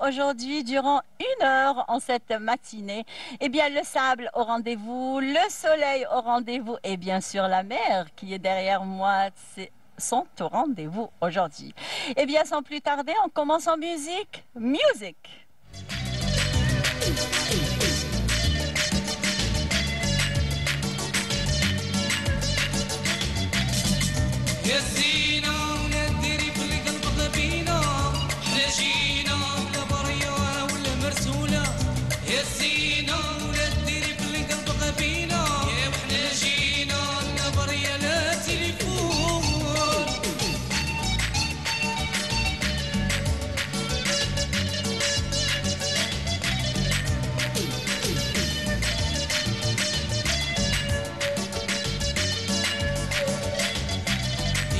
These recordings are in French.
aujourd'hui durant 1 heure en cette matinée. Eh bien, le sable au rendez-vous, le soleil au rendez-vous et bien sûr la mer qui est derrière moi, sont au rendez-vous aujourd'hui. Eh bien, sans plus tarder, on commence en musique. Music! يا زينة ولا ديري في القلب غبينة حنا جينا ولا برية ولا مرسولة يا زينة ولا ديري في القلب غبينة يا وحنا جينا لا برية لا تليفون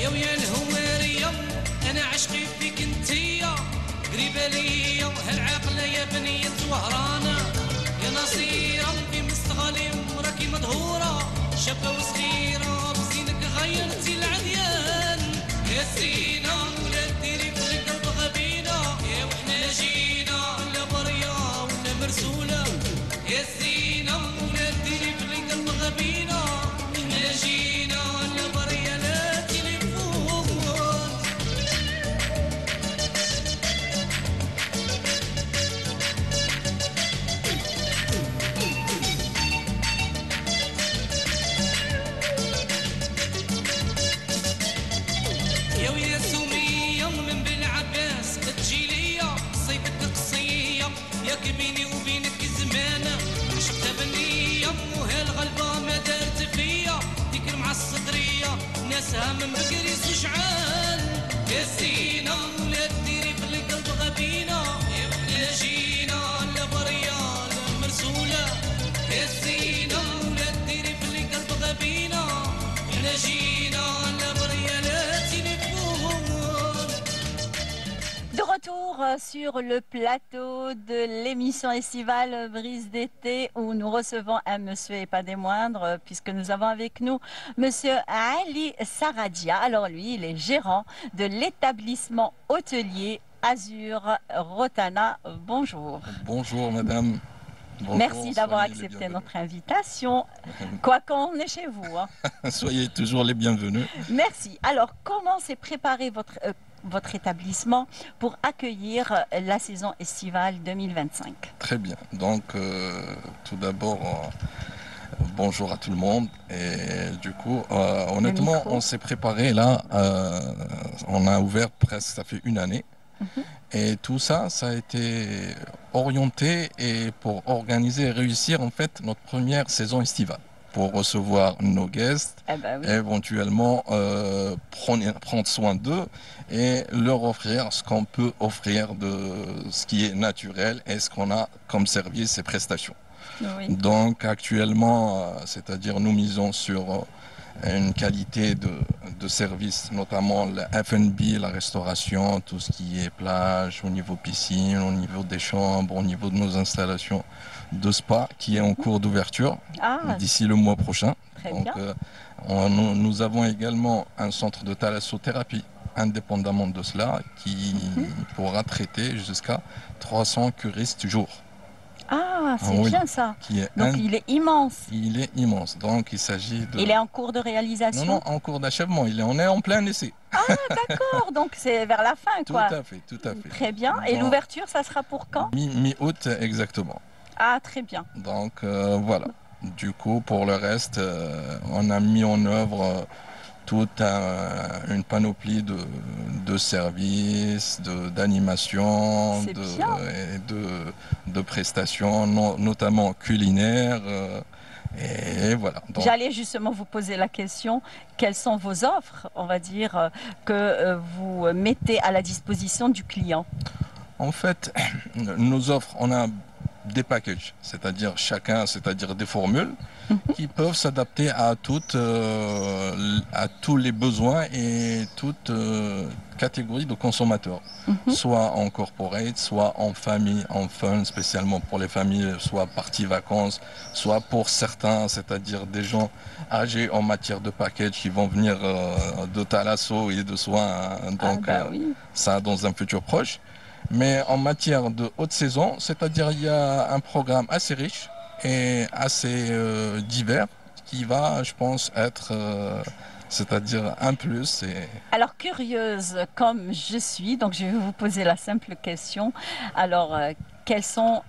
يا ويا الهوارية أنا عشقي فيك انتيا قريبة ليا هالعاقلة يا بنية وهرانة يا نصيرة في مستغالي راكي مدهورة شابة وصغيرة بزينك غيرتي العديان يا زينة ولا ديري في القلب غبينة يا وحنا جينا لا برية ولا مرسولة يا زينة ولا ديري في القلب غبينة حنا جينا لا برية لا تليفون يا ويا سمية من بالعباس تجي ليا صيدك قصية ياك بيني وبينك زمانة عشقتها بنية وهالغلبة ما دارت فيا ديك مع الصدرية ناسها من بكري سجعان يا زينة ولا ديري في القلب غبينة يا وحنا جينا لا برية لا مرسولة يا زينة ولا ديري في القلب غبينة حنا جينا لا برية لا تليفون De retour sur le plateau de l'émission estivale Brise d'été où nous recevons un monsieur et pas des moindres puisque nous avons avec nous monsieur Ali Saradia. Alors lui, il est gérant de l'établissement hôtelier Azur Rotana. Bonjour. Bonjour madame. Bonjour, Merci d'avoir soyez les accepté bienvenus. notre invitation. Quoi qu'on est chez vous. Hein. Soyez toujours les bienvenus. Merci. Alors, comment s'est préparé votre établissement pour accueillir la saison estivale 2025? Très bien. Donc tout d'abord, bonjour à tout le monde. Et du coup, honnêtement, micro. on s'est préparé là. On a ouvert presque, ça fait 1 année. Et tout ça, ça a été orienté et pour organiser et réussir en fait notre première saison estivale. Pour recevoir nos guests, Eh ben oui. éventuellement prendre soin d'eux et leur offrir ce qu'on peut offrir de ce qui est naturel et ce qu'on a comme service et prestations. Oui. Donc actuellement, c'est-à-dire nous misons sur une qualité de service, notamment le F&B, la restauration, tout ce qui est plage, au niveau piscine, au niveau des chambres, au niveau de nos installations de spa qui est en cours d'ouverture Ah, d'ici le mois prochain. très Donc, bien. nous avons également un centre de thalassothérapie indépendamment de cela qui pourra traiter jusqu'à 300 curistes jour. Ah, c'est oui. bien ça. Qui est Donc il est immense. il est immense. Donc il s'agit de... Il est en cours de réalisation. Non, en cours d'achèvement. On est en plein essai. D'accord, donc c'est vers la fin, Tout quoi. à fait, tout à fait. Très bien. Et Bon. l'ouverture, ça sera pour quand? Mi-août exactement. Ah, très bien. Donc voilà. Du coup, pour le reste, on a mis en œuvre toute une panoplie de services, d'animation, C'est bien. et de prestations, notamment culinaires. Et voilà. Donc, J'allais justement vous poser la question, quelles sont vos offres, on va dire, que vous mettez à la disposition du client? en fait, nos offres, on a des packages, c'est-à-dire chacun, c'est-à-dire des formules qui peuvent s'adapter à tous les besoins et toutes catégories de consommateurs, soit en corporate, soit en famille, en fun, spécialement pour les familles, soit parties vacances, soit pour certains, c'est-à-dire des gens âgés en matière de package qui vont venir de thalasso et de soins, donc oui. ça dans un futur proche. Mais en matière de haute saison, c'est-à-dire il y a un programme assez riche et assez divers qui va, je pense, être, c'est-à-dire un plus. Et... Alors, curieuse comme je suis, donc je vais vous poser la simple question. Alors, quels sont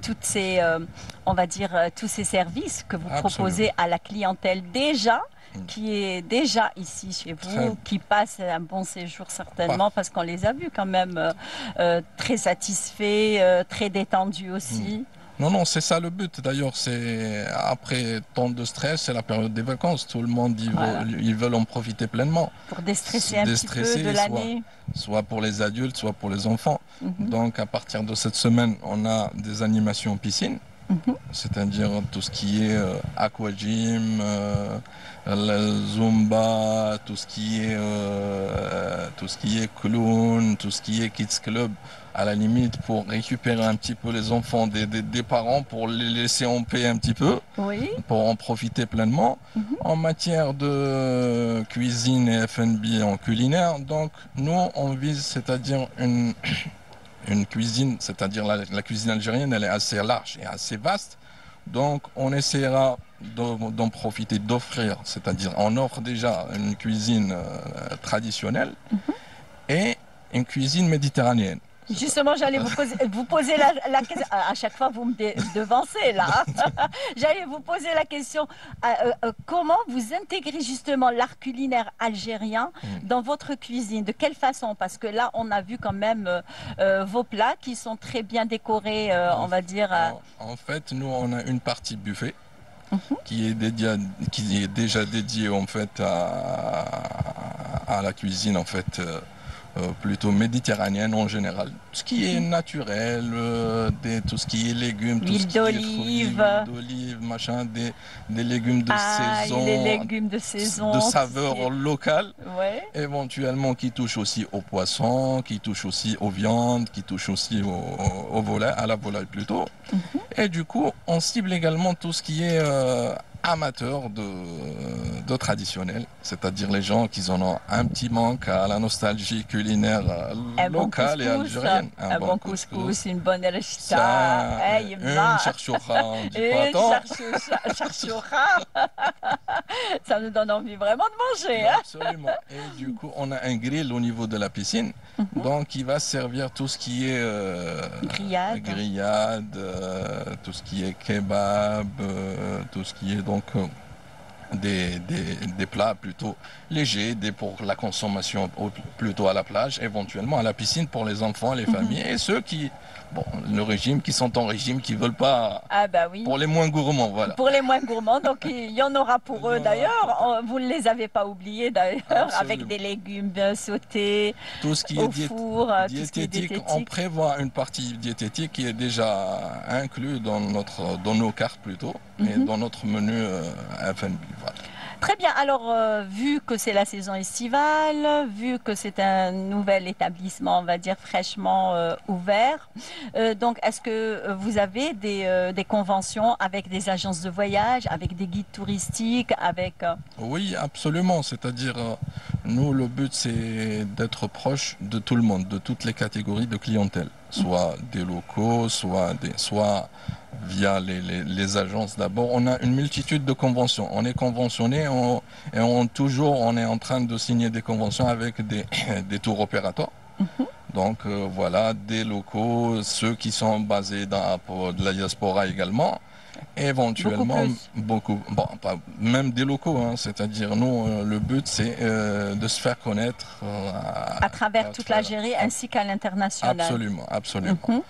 toutes ces, on va dire, tous ces services que vous proposez à la clientèle déjà, qui est déjà ici chez vous, qui passe un bon séjour certainement, parce qu'on les a vus quand même très satisfaits, très détendus aussi. Non, non, c'est ça le but. D'ailleurs, c'est après tant de stress, c'est la période des vacances. Tout le monde, ils veulent en profiter pleinement. Pour déstresser un petit peu de l'année. Soit pour les adultes, soit pour les enfants. Donc, à partir de cette semaine, on a des animations piscine. C'est-à-dire tout ce qui est aquagym, le zumba, tout ce qui est clown, tout ce qui est kids club, à la limite pour récupérer un petit peu les enfants des parents, pour les laisser en paix un petit peu, pour en profiter pleinement. En matière de cuisine et F&B en culinaire, donc nous on vise, c'est-à-dire une cuisine, c'est-à-dire la cuisine algérienne, elle est assez large et assez vaste. Donc, on essaiera d'en profiter, d'offrir, c'est-à-dire on offre déjà une cuisine traditionnelle et une cuisine méditerranéenne. Justement, j'allais vous poser la question. À chaque fois, vous me devancez là. J'allais vous poser la question. Comment vous intégrez justement l'art culinaire algérien dans votre cuisine? De quelle façon? Parce que là, on a vu quand même vos plats qui sont très bien décorés, on va dire. En fait, nous, on a une partie buffet qui est déjà dédiée en fait à la cuisine en fait. Plutôt méditerranéenne en général. Tout ce qui est naturel, tout ce qui est légumes, tout ce qui est fruits, huile d'olive, machin, des légumes de saison, les légumes de saison, de saveur locale, ouais. Éventuellement qui touche aussi aux poissons, qui touche aussi aux viandes, qui touche aussi au volaille, à la volaille plutôt. Et du coup, on cible également tout ce qui est amateurs de traditionnel, c'est-à-dire les gens qui en ont un petit manque à la nostalgie culinaire locale et algérienne. Un bon couscous, une bonne rechta, une charchoura, on dit pas tant. Charchoura, ça nous donne envie vraiment de manger. Hein? Absolument. Et du coup, on a un grill au niveau de la piscine, donc il va servir tout ce qui est grillade, tout ce qui est kebab, tout ce qui est donc des plats plutôt légers, pour la consommation plutôt à la plage, éventuellement à la piscine pour les enfants, les familles et ceux qui, le régime, qui sont en régime, qui veulent pas, pour les moins gourmands, voilà. Pour les moins gourmands, donc il y en aura pour eux d'ailleurs. Vous ne les avez pas oubliés d'ailleurs, avec des légumes bien sautés, tout ce qui au est four, diététique. On prévoit une partie diététique qui est déjà inclue dans nos cartes plutôt, et dans notre menu F&B. Voilà. Très bien. Alors, vu que c'est la saison estivale, vu que c'est un nouvel établissement, on va dire fraîchement ouvert, donc est-ce que vous avez des conventions avec des agences de voyage, avec des guides touristiques, avec... Oui, absolument. C'est-à-dire, nous, le but, c'est d'être proche de tout le monde, de toutes les catégories de clientèle, soit des locaux, soit via les agences d'abord. On a une multitude de conventions. On est conventionné et on est en train de signer des conventions avec des tours opérateurs. Donc voilà, des locaux, ceux qui sont basés dans de la diaspora également. Éventuellement, même des locaux, hein, c'est-à-dire nous, le but c'est de se faire connaître à travers toute l'Algérie ainsi qu'à l'international. Absolument, absolument.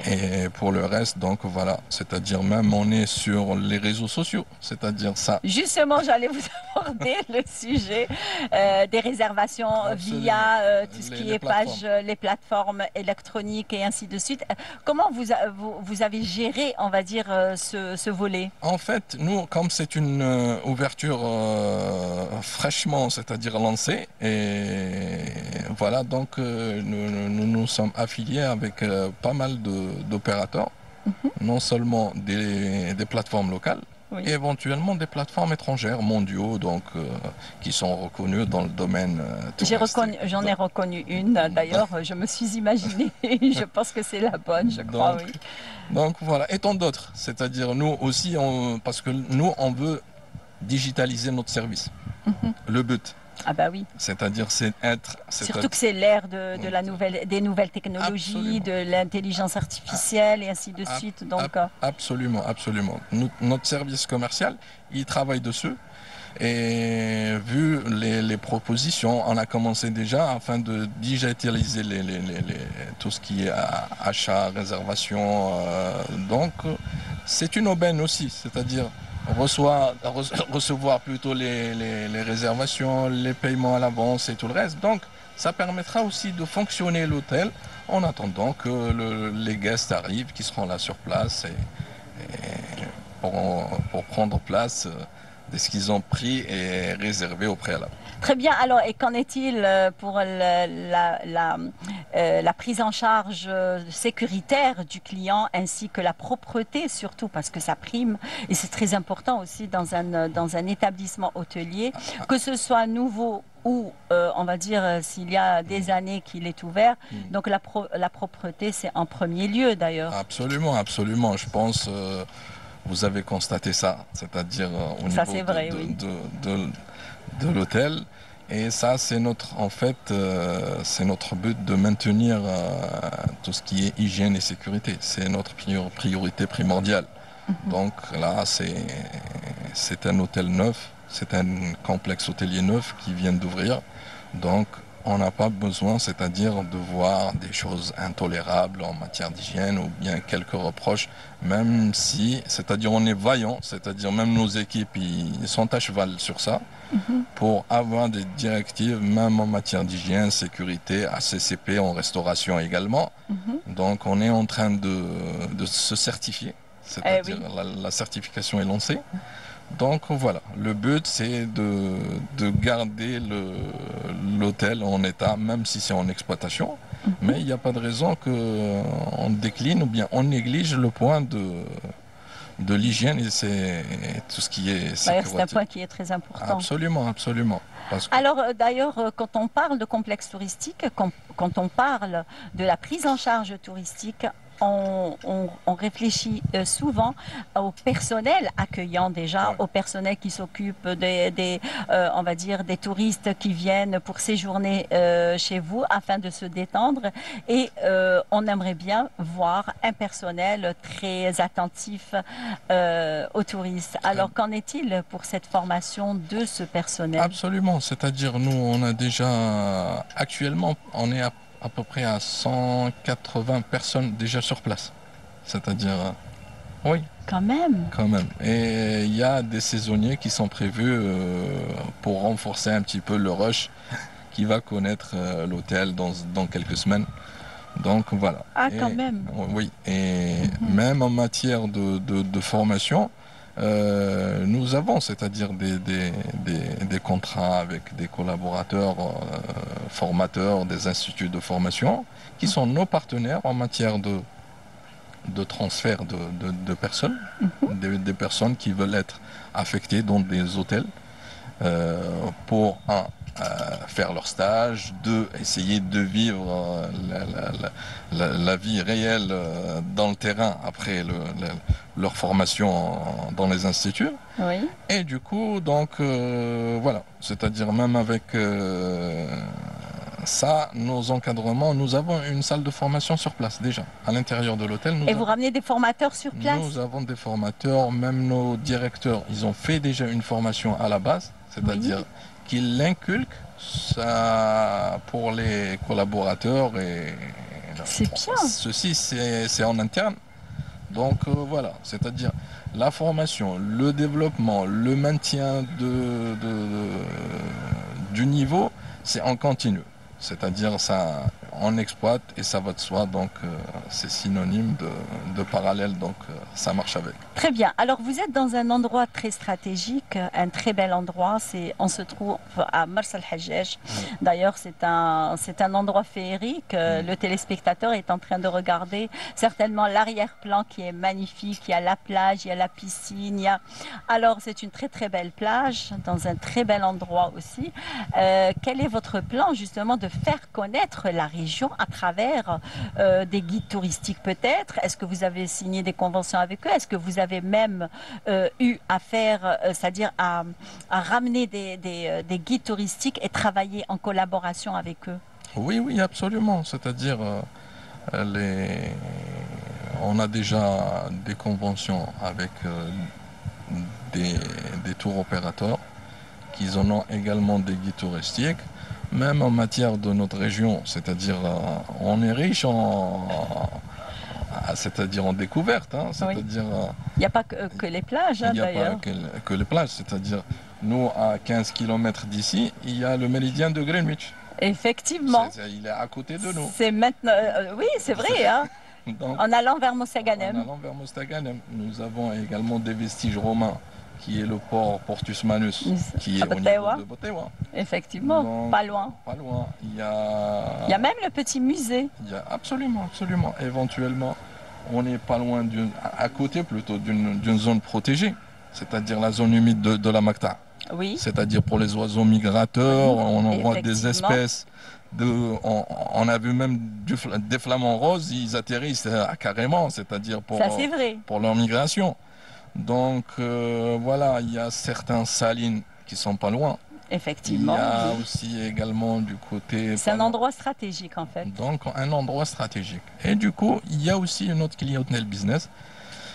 Et pour le reste, donc voilà, c'est-à-dire même on est sur les réseaux sociaux, c'est-à-dire ça. Justement, j'allais vous aborder le sujet des réservations via tout ce qui est les plateformes électroniques et ainsi de suite. Comment vous avez géré, on va dire, ce volet? En fait, nous, comme c'est une ouverture fraîchement, c'est-à-dire lancée, et voilà, donc nous sommes affiliés avec pas mal d'opérateurs, non seulement des plateformes locales, Oui. et éventuellement des plateformes étrangères mondiaux donc qui sont reconnues dans le domaine touristique. J'en ai reconnu une, d'ailleurs, je me suis imaginé, je pense que c'est la bonne, je crois, Donc, oui. donc voilà, et tant d'autres. C'est-à-dire nous aussi, parce que nous, on veut digitaliser notre service. Le but, Ah bah oui. c'est-à-dire Surtout que c'est l'ère de des nouvelles technologies, Absolument. de l'intelligence artificielle et ainsi de suite. Donc, Absolument, absolument. Notre service commercial, il travaille dessus. Et vu les propositions, on a commencé déjà afin de digitaliser tout ce qui est achat, réservation. Donc, c'est une aubaine aussi, c'est-à-dire recevoir plutôt les réservations, les paiements à l'avance et tout le reste. Donc, ça permettra aussi de fonctionner l'hôtel en attendant que les guests arrivent, qui seront là sur place et pour prendre place de ce qu'ils ont pris et réservé au préalable. très bien. Alors, et qu'en est-il pour la prise en charge sécuritaire du client ainsi que la propreté surtout parce que ça prime et c'est très important aussi dans un établissement hôtelier, que ce soit nouveau ou on va dire s'il y a des années qu'il est ouvert. Donc la propreté, c'est en premier lieu d'ailleurs. Absolument, absolument. Je pense vous avez constaté ça, c'est-à-dire au Ça, niveau c'est vrai, oui. de l'hôtel. Et ça, c'est c'est notre but de maintenir tout ce qui est hygiène et sécurité. C'est notre priorité primordiale. Donc là, c'est un hôtel neuf, c'est un complexe hôtelier neuf qui vient d'ouvrir. Donc, on n'a pas besoin, c'est-à-dire de voir des choses intolérables en matière d'hygiène ou bien quelques reproches, même si, c'est-à-dire on est vaillant, c'est-à-dire même nos équipes, ils sont à cheval sur ça, pour avoir des directives, même en matière d'hygiène, sécurité, ACCP, en restauration également. Donc on est en train de se certifier, c'est-à-dire la certification est lancée. Donc voilà, le but c'est de garder l'hôtel en état, même si c'est en exploitation, mais il n'y a pas de raison qu'on décline ou bien on néglige le point de l'hygiène et tout ce qui est sécurité. C'est un point qui est très important. Absolument, absolument. Alors d'ailleurs, quand on parle de complexe touristique, quand on parle de la prise en charge touristique, on réfléchit souvent au personnel accueillant déjà, au personnel qui s'occupe on va dire des touristes qui viennent pour séjourner chez vous afin de se détendre et on aimerait bien voir un personnel très attentif aux touristes. Alors qu'en est-il pour cette formation de ce personnel? Absolument, c'est-à-dire nous on a déjà actuellement on est à peu près à 180 personnes déjà sur place. C'est-à-dire, oui. Quand même. Quand même. Et il y a des saisonniers qui sont prévus pour renforcer un petit peu le rush qui va connaître l'hôtel dans quelques semaines. Donc voilà. Ah, quand même. Oui. Et même en matière de formation, nous avons, c'est-à-dire des contrats avec des collaborateurs, formateurs des instituts de formation, qui sont nos partenaires en matière de transfert de personnes, des personnes qui veulent être affectées dans des hôtels pour faire leur stage, essayer de vivre la vie réelle dans le terrain après leur formation dans les instituts. Oui. Et du coup, donc, voilà, c'est-à-dire même avec ça, nos encadrements, nous avons une salle de formation sur place déjà, à l'intérieur de l'hôtel. Et vous ramenez des formateurs sur place? Nous avons des formateurs, même nos directeurs, ils ont fait déjà une formation à la base, c'est-à-dire qu'ils l'inculquent ça pour les collaborateurs et c'est bien. Ceci c'est en interne. Donc voilà, c'est-à-dire la formation, le développement, le maintien du niveau, c'est en continu. C'est-à-dire ça, on exploite et ça va de soi, donc c'est synonyme de parallèle, donc ça marche avec. Très bien. Alors, vous êtes dans un endroit très stratégique, un très bel endroit. On se trouve à Mars al-Hajjaj. D'ailleurs, c'est un endroit féerique. Le téléspectateur est en train de regarder certainement l'arrière-plan qui est magnifique. Il y a la plage, il y a la piscine. Alors, c'est une très, très belle plage dans un très bel endroit aussi. Quel est votre plan, justement, de faire connaître la région à travers des guides touristiques, peut-être? Est-ce que vous avez signé des conventions avec eux? Est-ce que vous avez même eu à faire, c'est-à-dire à ramener des guides touristiques et travailler en collaboration avec eux? Oui, oui, absolument. C'est-à-dire, les... on a déjà des conventions avec des, des tours opérateurs qui en ont également des guides touristiques. Même en matière de notre région, c'est-à-dire on est riche c'est-à-dire en découverte, hein, c'est-à-dire il n'y a pas que les plages, il n'y a d'ailleurs. pas que les plages, c'est-à-dire nous à 15 km d'ici, il y a le méridien de Greenwich. Effectivement. Il est à côté de nous. C'est maintenant, oui, c'est vrai, hein. Donc, En allant vers en Mostaganem. allant vers Mostaganem, nous avons également des vestiges romains, qui est le port Portus Manus, qui est au niveau de Botewa. Effectivement, Donc, pas loin. Pas loin. Il y a même le petit musée. Il y a absolument, absolument. Éventuellement, on n'est pas loin à côté plutôt d'une zone protégée, c'est-à-dire la zone humide de la Macta. Oui. C'est-à-dire pour les oiseaux migrateurs, on en voit des espèces. On a vu même des flamants roses, ils atterrissent carrément, c'est-à-dire pour leur migration. Donc voilà, il y a certains salines qui sont pas loin. Effectivement. Il y a aussi également du côté... C'est un endroit stratégique en fait. Donc un endroit stratégique. Et du coup, il y a aussi notre clientèle business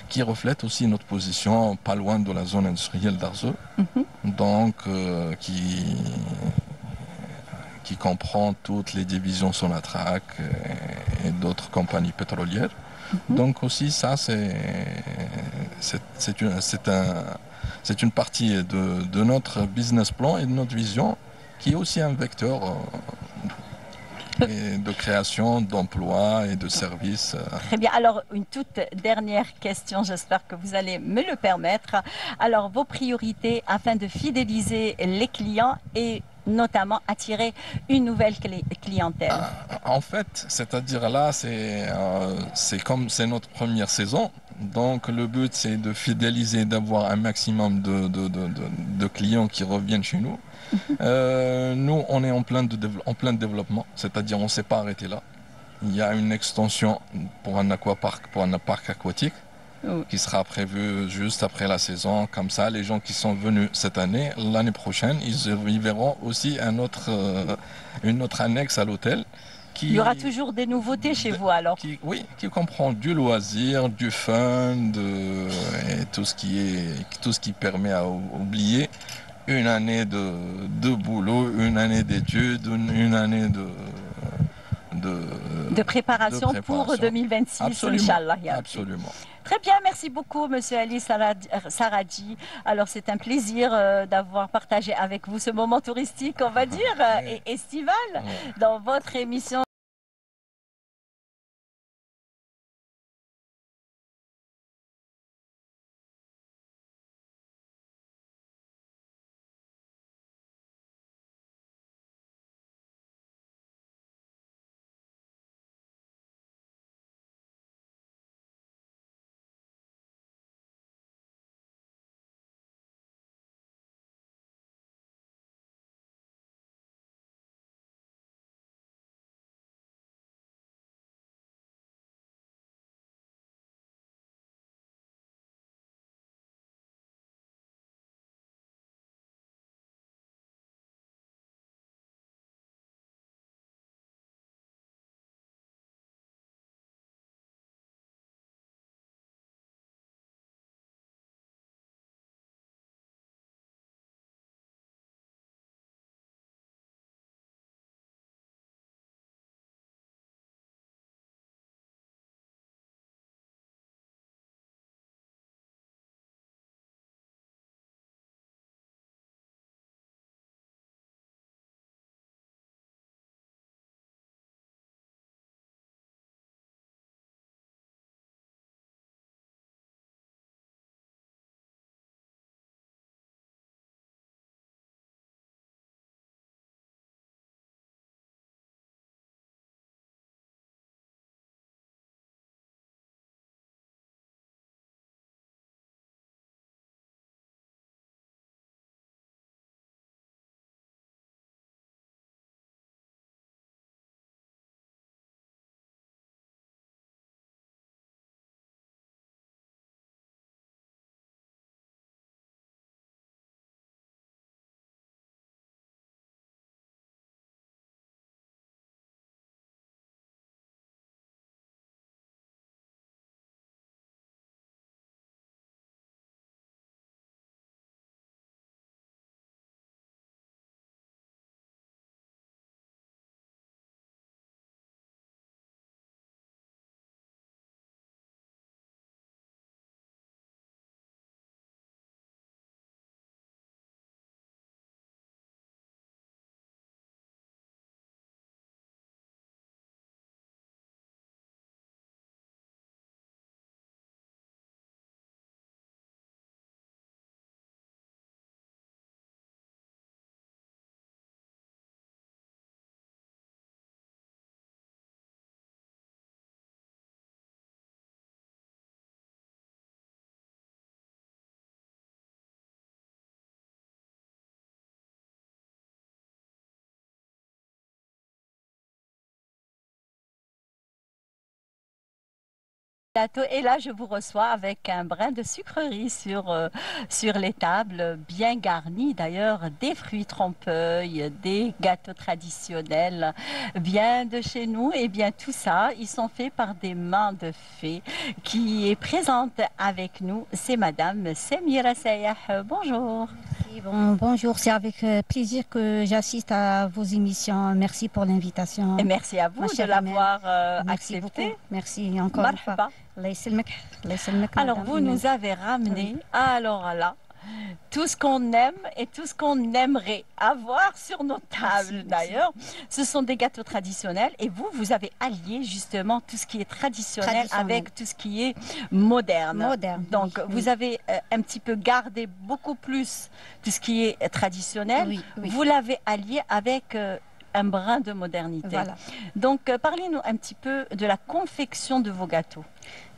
qui reflète aussi notre position pas loin de la zone industrielle d'Arzeu. Donc qui comprend toutes les divisions Sonatrach et d'autres compagnies pétrolières. Donc aussi ça c'est une partie de notre business plan et de notre vision qui est aussi un vecteur de création d'emplois et de services. Très bien. Alors, une toute dernière question, j'espère que vous allez me le permettre. Alors, vos priorités afin de fidéliser les clients et notamment attirer une nouvelle clientèle. En fait, c'est-à-dire là, c'est notre première saison. Donc le but, c'est de fidéliser, d'avoir un maximum de clients qui reviennent chez nous. Nous, on est en plein développement, c'est-à-dire on ne s'est pas arrêté là. Il y a une extension pour un aquapark, pour un parc aquatique qui sera prévu juste après la saison. Comme ça, les gens qui sont venus cette année, l'année prochaine, ils verront aussi une autre annexe à l'hôtel. Il y aura toujours des nouveautés chez vous alors. Qui comprend du loisir, du fun, et tout ce qui permet à oublier une année de boulot, une année d'études, une année de préparation pour 2026, Inch'Allah. Absolument. Très bien, merci beaucoup, Monsieur Ali Saradji. Alors, c'est un plaisir d'avoir partagé avec vous ce moment touristique, on va dire, et estival dans votre émission. Plateau. Et là, je vous reçois avec un brin de sucrerie sur les tables, bien garnies d'ailleurs, des fruits trompe-l'œil, des gâteaux traditionnels, bien de chez nous. Et bien tout ça, ils sont faits par des mains de fées. Qui est présente avec nous, c'est Madame Semira Sayah. Bonjour. Bonjour, c'est avec plaisir que j'assiste à vos émissions. Merci pour l'invitation. Et merci à vous de l'avoir Merci accepté. beaucoup. Merci encore une fois. Marhaba. Allah yسلمك. Allah yسلمك, Alors madame. vous nous avez ramené, alors là, tout ce qu'on aime et tout ce qu'on aimerait avoir sur nos tables Merci. d'ailleurs. Ce sont des gâteaux traditionnels et vous avez allié justement tout ce qui est traditionnel avec tout ce qui est moderne. Moderne, Donc oui, vous oui. avez un petit peu gardé beaucoup plus tout ce qui est traditionnel. Oui, oui. Vous l'avez allié avec un brin de modernité. Voilà. Donc parlez-nous un petit peu de la confection de vos gâteaux.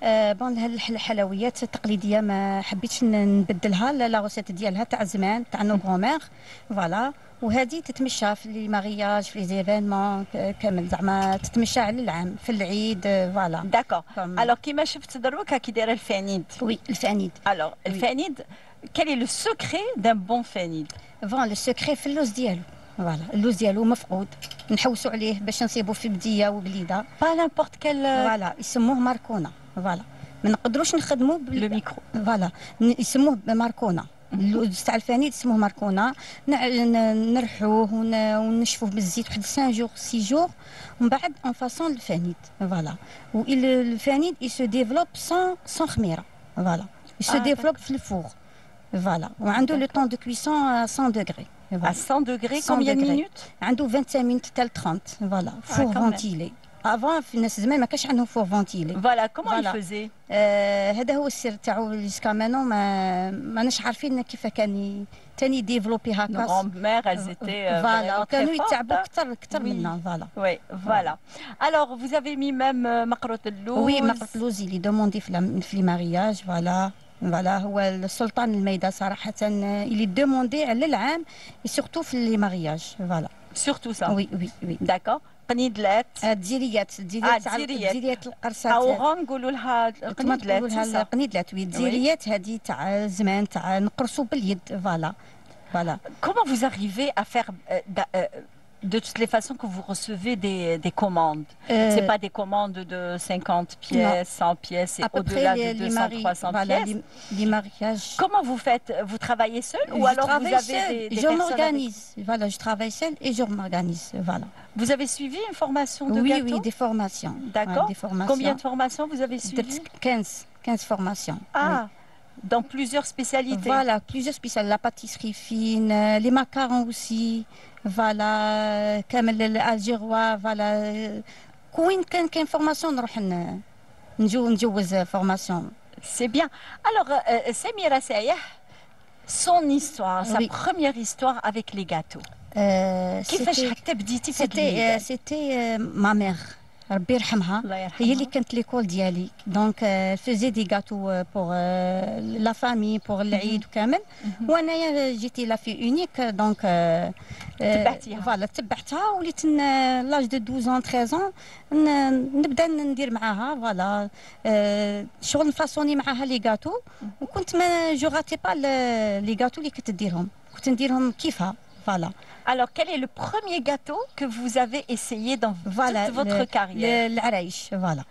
بون الحلويات التقليديه ما حبيتش نبدلها لا غوسيت ديالها تاع زمان تاع نو غرومير فوالا وهذه تتمشى في لي مارياج في لي زيفينمون كامل زعما تتمشى على العام في العيد فوالا D'accord. Comme- Alors كيما شفت دروك كي داير الفانيد. وي الفانيد Alors الفانيد quel est le secret d'un bon fanid? فون لو سكري في اللوز ديالو فوالا اللوز ديالو مفقود نحوسوا عليه باش نصيبوا في بديه وبليده Pas n'importe quel فوالا يسموه ماركونا فوالا ما نقدروش نخدموا le micro. فوالا يسموه ماركونا اللوز تاع الفانيد يسموه ماركونا نرحوه ونشفوه بالزيت واحد 5 جور 6 جور ومن بعد اون فاسون الفانيد فوالا والفانيد il se développe sans خميره فوالا il se développe في الفور فوالا وعنده لو طون دو كويسون 100 دوغري À 100 degrés, 100 combien de degrés. minutes? عنده 25 minutes حتى ل 30 فوالا فور quand même. فونتيلي افون في الناس زمان ما كانش عندهم فور فونتيلي Voilà, comment il Voilà. faisait? هذا هو السر تاعو جيسكا مانون ماناش عارفين كيف كان تاني ديفلوبي Nos هكا grands-mères, elles étaient فوالا vraiment très كانوا fortes. يتعبوا اكثر Oui. منا فوالا Oui, voilà. Alors, vous avez mis même مقروط اللوز. وي مقرط اللوز اللي دوموندي في لي مارياج فوالا فوالا هو السلطان الميدة صراحة اللي دوموندي على العام سورتو في لي مارياج فوالا Surtout ça. وي وي وي D'accord. قنيدلات. الدزيريات تاع الدزيريات. الدزيريات القرصات أوغا نقولوا لها كما قنيدلات. تقولوا c'est لها ça. القنيدلات وي الدزيريات هذه تاع زمان تاع نقرصوا باليد فوالا فوالا Comment vous arrivez à faire de toutes les façons que vous recevez des commandes? C'est pas des commandes de 50 pièces, 100 pièces et à peu au-delà près de les 200, maris 300 voilà pièces. les mariages Comment vous faites? Vous travaillez seul ou je alors vous travaille avez seule, des je personnes m'organise voilà je travaille seule et je m'organise voilà avec- Vous avez suivi une formation de oui gâteau? oui des formations D'accord. des formations Combien de formations vous avez suivi? Peut-être 15 formations Ah, dans plusieurs oui. spécialités. Voilà plusieurs spécialités la pâtisserie fine les macarons aussi voilà كامل الالجيروا فوالا كوين كان فورماسيون نروح نجوز فورماسيون C'est bien. Alors, Semira Sayah, son histoire, sa Oui. première histoire avec les gâteaux. كيفاش حتى بديتي في هاد الميدان؟ سيتي ما ميغ ربي يرحمها الله يرحمها. هي اللي كانت ليكول ديالي دونك فيزي دي غاتو بور لا فامي بور العيد وكامل وانايا جيتي لا في اونيك دونك تبعتيها. فوالا تبعتها وليت لاج دو 12 13 نبدا ندير معاها فوالا شغل نفاسوني معاها لي غاتو وكنت ما جو غاتي با لي غاتو اللي كنت ديرهم كنت نديرهم كيفها فوالا Alors, quel est le premier gâteau que vous avez essayé dans فوالا toute votre carrière? العرايش فوالا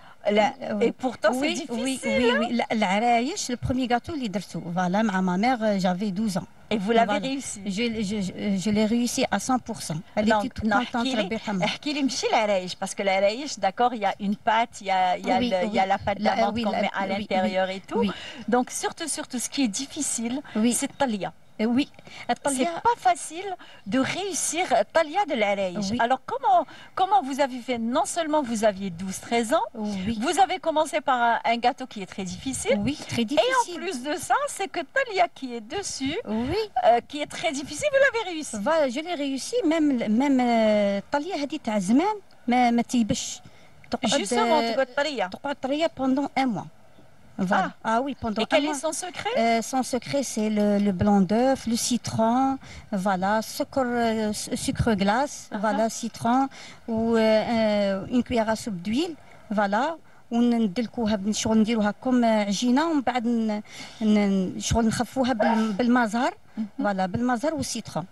Et pourtant, c'est oui, difficile. oui, oui. العرايش le premier gâteau اللي درتو فوالا مع ما ميغ j'avais 12 ans Et vous l'avez Voilà. réussi. je l'ai réussi à 100% elle Donc, était toute non, contente ربي يرحمها احكي لي ماشي العرايش parce que العرايش d'accord, il y a une pâte, il y a Oui, il y a oui. la pâte La- d'amande oui, qu'on la- met à oui, l'intérieur et tout. oui. Donc surtout ce qui est difficile, Oui. c'est الطلية. oui C'est الطلية pas facile de réussir الطلية de العرايش. Oui. Alors comment vous avez fait? Non seulement vous aviez 12-13 ans, oui vous avez commencé par un gâteau qui est très difficile. oui très Et en difficile plus de ça, c'est que Talia qui est dessus, oui qui est très difficile, vous l'avez réussi. فوالا je l'ai réussi même الطلية هذه تاع زمان ما تيبش Justement, تقعد طرية. تقعد طرية pendant un mois voilà ah oui pendant Et quel un est mois son secret? Son secret, c'est le blanc d'œuf, le citron, voilà, sucre glace, voilà, citron, ou une cuillère à soupe d'huile, voilà, وندلكوها شغل نديروها كوم عجينه ومن بعد شغل نخفوها بالمازهر فوالا بالمازهر والسيترون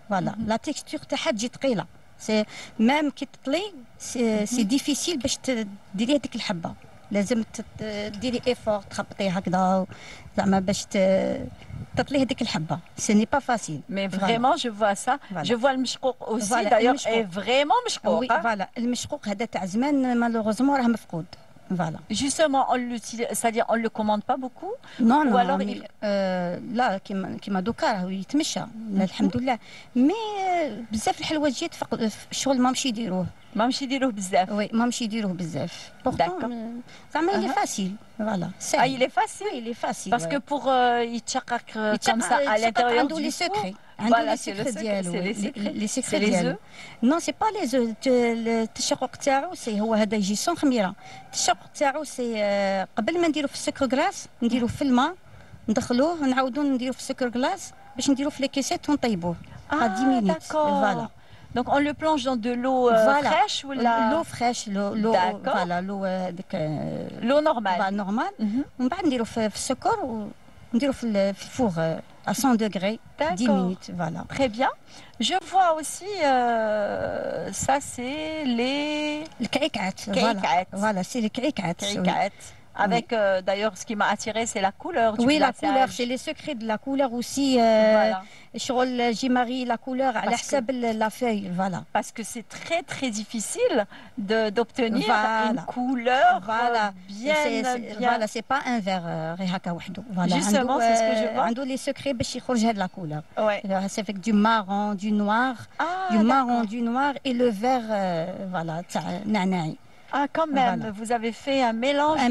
فوالا لا تيكستور تاعها تجي ثقيله سي ميم كي تطلي سي ديفيسيل باش ديري هذيك الحبه لازم ديري ايفور تخبطي هكذا زعما باش تطلي هذيك الحبه سي ني با فاسيل مي فريمون جو فوا سا جو فوا المشقوق اوسي دايوغ اي فريمون مشقوق وي فوالا المشقوق هذا تاع زمان مالوغوزمون راه مفقود Voilà. Justement, c'est-à-dire on le commande pas beaucoup. Non, non. Ou alors لا كيما دوكا راهو يتمشى الحمد لله. مي بزاف الحلويات الشغل ما مشي يديروه. ما مشي يديروه بزاف. وي ما مشي يديروه بزاف. بورتون زعما il est facile. Voilà. Ah, il est facile. Oui, il est facile. Parce que pour يتشقق comme ça à l'intérieur du les secrets. Voilà, c'est le secret. Les secrets. C'est les œufs. Non, c'est pas les œufs. التشقق تاعو سي هو هذا يجي سون خميره. التشقق تاعو سي قبل ما نديرو في السكر غلاس نديرو في الماء ندخلوه نعاودو نديرو في السكر غلاس باش نديرو في لي كيسات ونطيبوه. 10 minutes. Voilà. Donc on le plonge dans de l'eau fraîche ou l'eau fraîche, l'eau voilà, l'eau normale. Normale. ومن بعد نديرو في السكر ونديرو في الفور à 100 degrés 10 minutes, voilà. Très bien. Je vois aussi, ça c'est les... Le kaikat. Voilà, c'est les kaikat. Avec, d'ailleurs, ce qui m'a attiré, c'est la couleur du glaçage. Oui, la couleur, c'est les secrets de la couleur aussi. Voilà. J'ai marié la couleur à la feuille, voilà. Parce que c'est très, très difficile d'obtenir une couleur bien... Voilà, c'est pas un verre, voilà. Justement, c'est ce que je vois. On les secrets, de la couleur. Ouais. C'est avec du marron, du noir, du noir et le vert, voilà, nanaï. Ah, quand même, voilà. Vous avez fait un mélange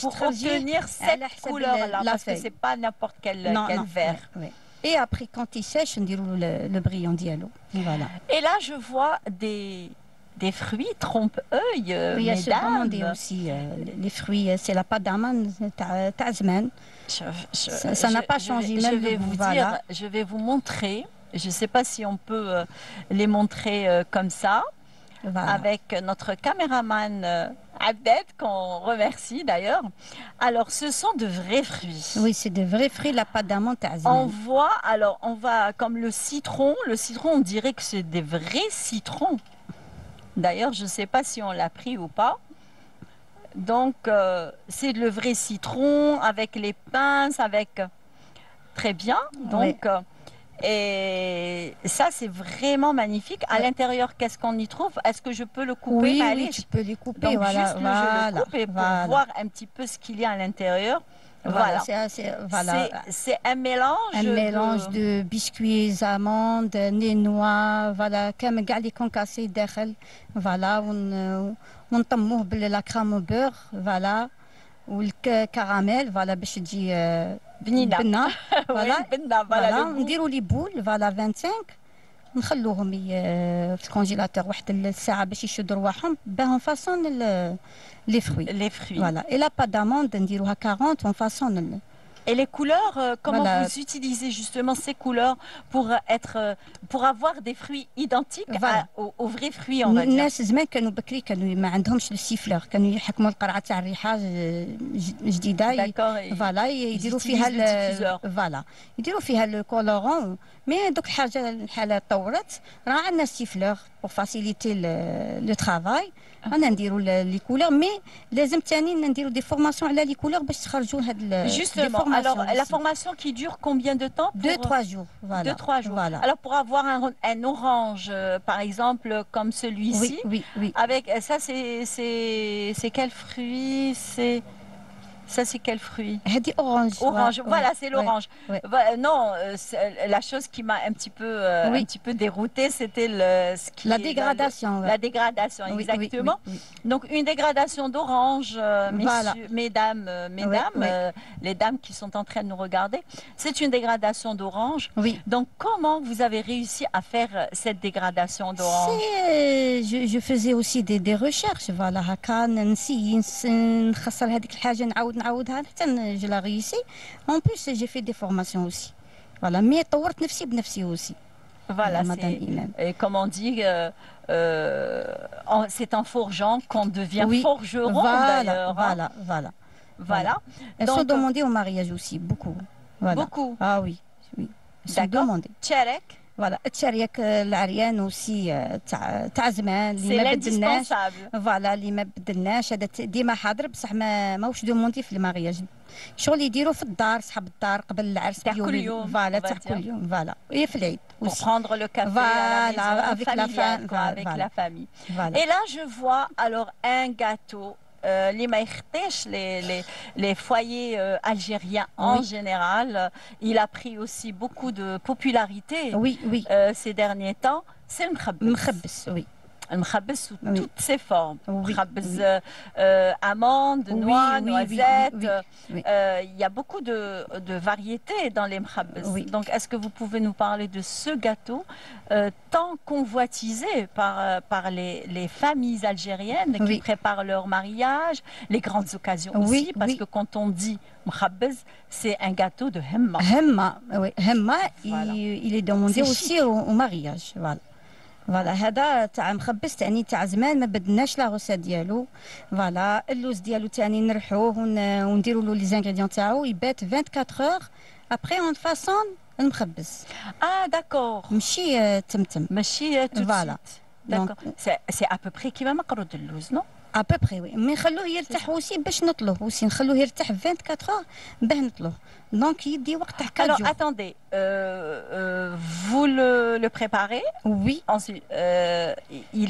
pour obtenir cette couleur-là, parce que c'est pas n'importe quel verre. Oui. Et après, quand il sèche, on dit le brillant dialogue. Voilà. Et là, je vois des fruits trompe-œil, oui, il y a demandé aussi. Les fruits, c'est la pâte d'amande, Tazman. Ça n'a pas changé. Je vais vous montrer. Je ne sais pas si on peut les montrer comme ça. Voilà. Avec notre caméraman Abded, qu'on remercie d'ailleurs. Alors, ce sont de vrais fruits. Oui, c'est de vrais fruits, la pâte d'amande. On voit, alors, on va, comme le citron, on dirait que c'est des vrais citrons. D'ailleurs, je ne sais pas si on l'a pris ou pas. Donc, c'est le vrai citron avec les pinces, avec... Très bien. Donc... Oui. Et ça, c'est vraiment magnifique. À l'intérieur, qu'est-ce qu'on y trouve? Est-ce que je peux le couper? Oui, tu peux les couper. Donc, voilà, juste je le coupe pour voir un petit peu ce qu'il y a à l'intérieur. Voilà. C'est un mélange. Un mélange de biscuits, amandes, noix, voilà, comme les concassés derrière. Voilà, on tombe la crème au beurre, voilà, ou le caramel, voilà, باش تجي بنة فوالا نديروا لي بول فوالا 25 نخلوهم في الكونجيلاتور واحد الساعه باش يشدوا رواحهم باهم فاصون لي فروي فوالا اي لا با داموند نديروها 40 اون فاصون. Et les couleurs, comment vous utilisez justement ces couleurs pour avoir des fruits identiques aux vrais fruits, on va dire. الناس زمان كانوا بكري كانوا ما عندهمش السيفلور كانوا يحكموا القرعه تاع الريحه جديده فوالا يديروا فيها فوالا يديروا فيها الكولورون مي دوك الحاله تطورت راه عندنا السيفلور pour faciliter le travail. انا نديروا لي كولور مي لازم ثاني نديروا دي فورماسيون على لي كولور باش تخرجوا هاد justement alors la formation qui dure combien de temps? 2-3 jours voilà 2-3 jours voilà. Alors pour avoir un orange par exemple comme celui-ci avec ça c'est quel fruit? Ça, c'est quel fruit? Orange. Orange, voilà, c'est l'orange. Non, la chose qui m'a un petit peu déroutée, c'était la dégradation. La dégradation, exactement. Donc, une dégradation d'orange, mesdames, les dames qui sont en train de nous regarder, c'est une dégradation d'orange. Donc, comment vous avez réussi à faire cette dégradation d'orange? Je faisais aussi des recherches, voilà. Je l'ai réussi. En plus, j'ai fait des formations aussi. Voilà, mais طورت نفسي بنفسي aussi. Voilà, Madame Imam. et comme on dit, c'est en forgeant qu'on devient Oui, forgeron voilà, d'ailleurs. hein. voilà, voilà. Voilà. Elles sont Donc, demandées au mariage aussi, beaucoup. Voilà. beaucoup. Ah oui, oui. Elles sont D'accord. demandées. Tcharek, فوالا التشاريك العريان وسي تاع زمان اللي c'est ما بدلناش l'indispensable. فوالا اللي ما بدلناش هذا ديما حاضر بصح ماهوش دوموندي في المارياج شغل يديروا في الدار صحاب الدار قبل العرس تاع كل بيومين يوم، فوالا on va تاع dire. كل يوم فوالا وهي في العيد Pour aussi. prendre le café à la Voilà, maison, avec la familial, femme, quoi, avec voilà. la famille. Voilà. Et là, je vois alors un gâteau. Les maïchtèches, les foyers algériens en Oui. général, il a pris aussi beaucoup de popularité Oui, oui. ces derniers temps. C'est le mkhabbez. مخبس oui. Le mkhabbez sous Oui. toutes ses formes. Oui, Mkhabbez, oui. amandes, Oui, noix, oui, oui, noisettes. oui, oui. Il y a beaucoup de variétés dans les mkhabbez. Oui. Donc, est-ce que vous pouvez nous parler de ce gâteau tant convoitisé par les familles algériennes qui Oui. préparent leur mariage, les grandes occasions aussi, Oui, parce oui. que quand on dit mkhabbez, c'est un gâteau de hemma. Hemma, oui. Hemma, Voilà. il est demandé C'est aussi au mariage. Voilà. فوالا هذا تاع مخبز تاني تاع زمان ما بدلناش لا غوسيت ديالو فوالا اللوز ديالو تاني نرحوه ونديروا له لي زانغريديون تاعو يبات 24 اور ابري اون فاسون المخبز Ah, d'accord. ماشي تمتم ماشي tout de Voilà. suite. D'accord. C'est à peu près كيما مقرود اللوز non ابوبري وي مي نخلوه يرتاح aussi باش نطلوه aussi نخلوه يرتاح 24 اور باه نطلوه دونك يدي وقت تاع 4 Alors jours attendez, vous le préparez, oui ensuite il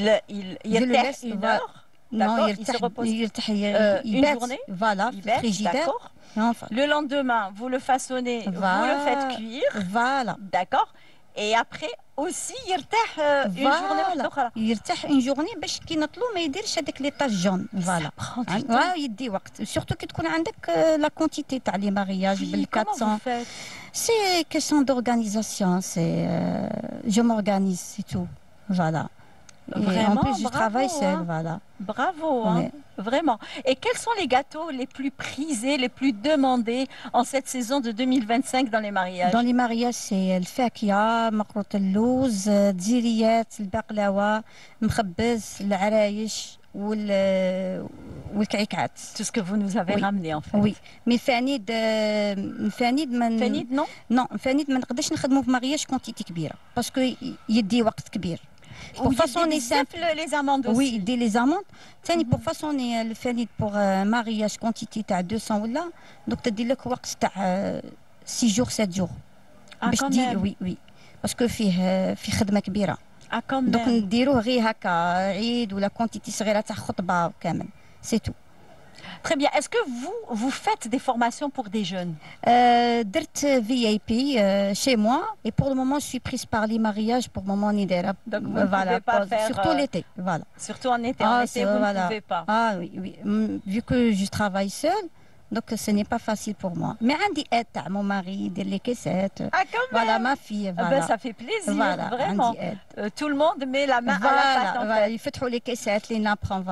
Je le terre laisse, une voilà. heure, non d'accord, il se يرتاح repose يرتاح une يبات journée, فوالا il في baisse, الفريجيدير d'accord. Enfin, Le lendemain, vous le façonnez, vous le faites cuire, Voilà. d'accord. Et après aussi يرتاح une journée واحدة أخرى. يرتاح اون جورني باش كي نطلو ما يديرش هذاك لي طاج جون فوالا prend du temps. يدي وقت سورتو كي تكون عندك لا كونتيتي تاع لي مارياج Oui, بال comment vous 400 faites سي كيسيون دورغانيزاسيون سي جو m'organise سي تو فوالا Vraiment, en plus je bravo, travaille seule hein. voilà Bravo, hein, Ouais. vraiment. Et quels sont les gâteaux les plus prisés, les plus demandés en cette saison de 2025 dans les mariages dans les mariages سي الفاكهه مقروط اللوز الديريات البقلاوه مخبز العرايش والكعكات Tout ce que vous nous avez Oui. ramené en fait. وي مي الفانيد من Fénide, non نو الفانيد ما نقدرش نخدمو في مارياج كونتيتي كبيره باسكو يدي وقت كبير Ou pour il y a façonner des simple les amandes aussi. وي يدي لي زاموند ثاني pour façonner الفانيد pour مارياج كونتيتي تاع 200 ولا دوك تدي لك وقت تاع 6 جور 7 جور Ah, باش quand دي même. وي وي باسكو فيه خدمه كبيره Ah, quand دوك même. نديروه غير هكا عيد ولا كونتيتي صغيره تاع خطبه كامل سي تو Très bien. Est-ce que vous faites des formations pour des jeunes درت VIP chez moi et pour le moment je suis prise par les mariages pour le moment ni دايره Donc, vous ne pouvez pas faire, surtout l'été voilà Surtout en été. En été, vous ne pouvez pas. ah oui oui vu que je travaille seule donc ce n'est pas facile pour moi mais عندي aide تاع mon mari يدير لي كيسات Ah, quand même. voilà ma fille Ah voilà ben, ça fait plaisir, voilà vraiment. عندي aide Tout le monde met la main à la pâte en voilà fait. يفتحوا لي كيسات لي نابرون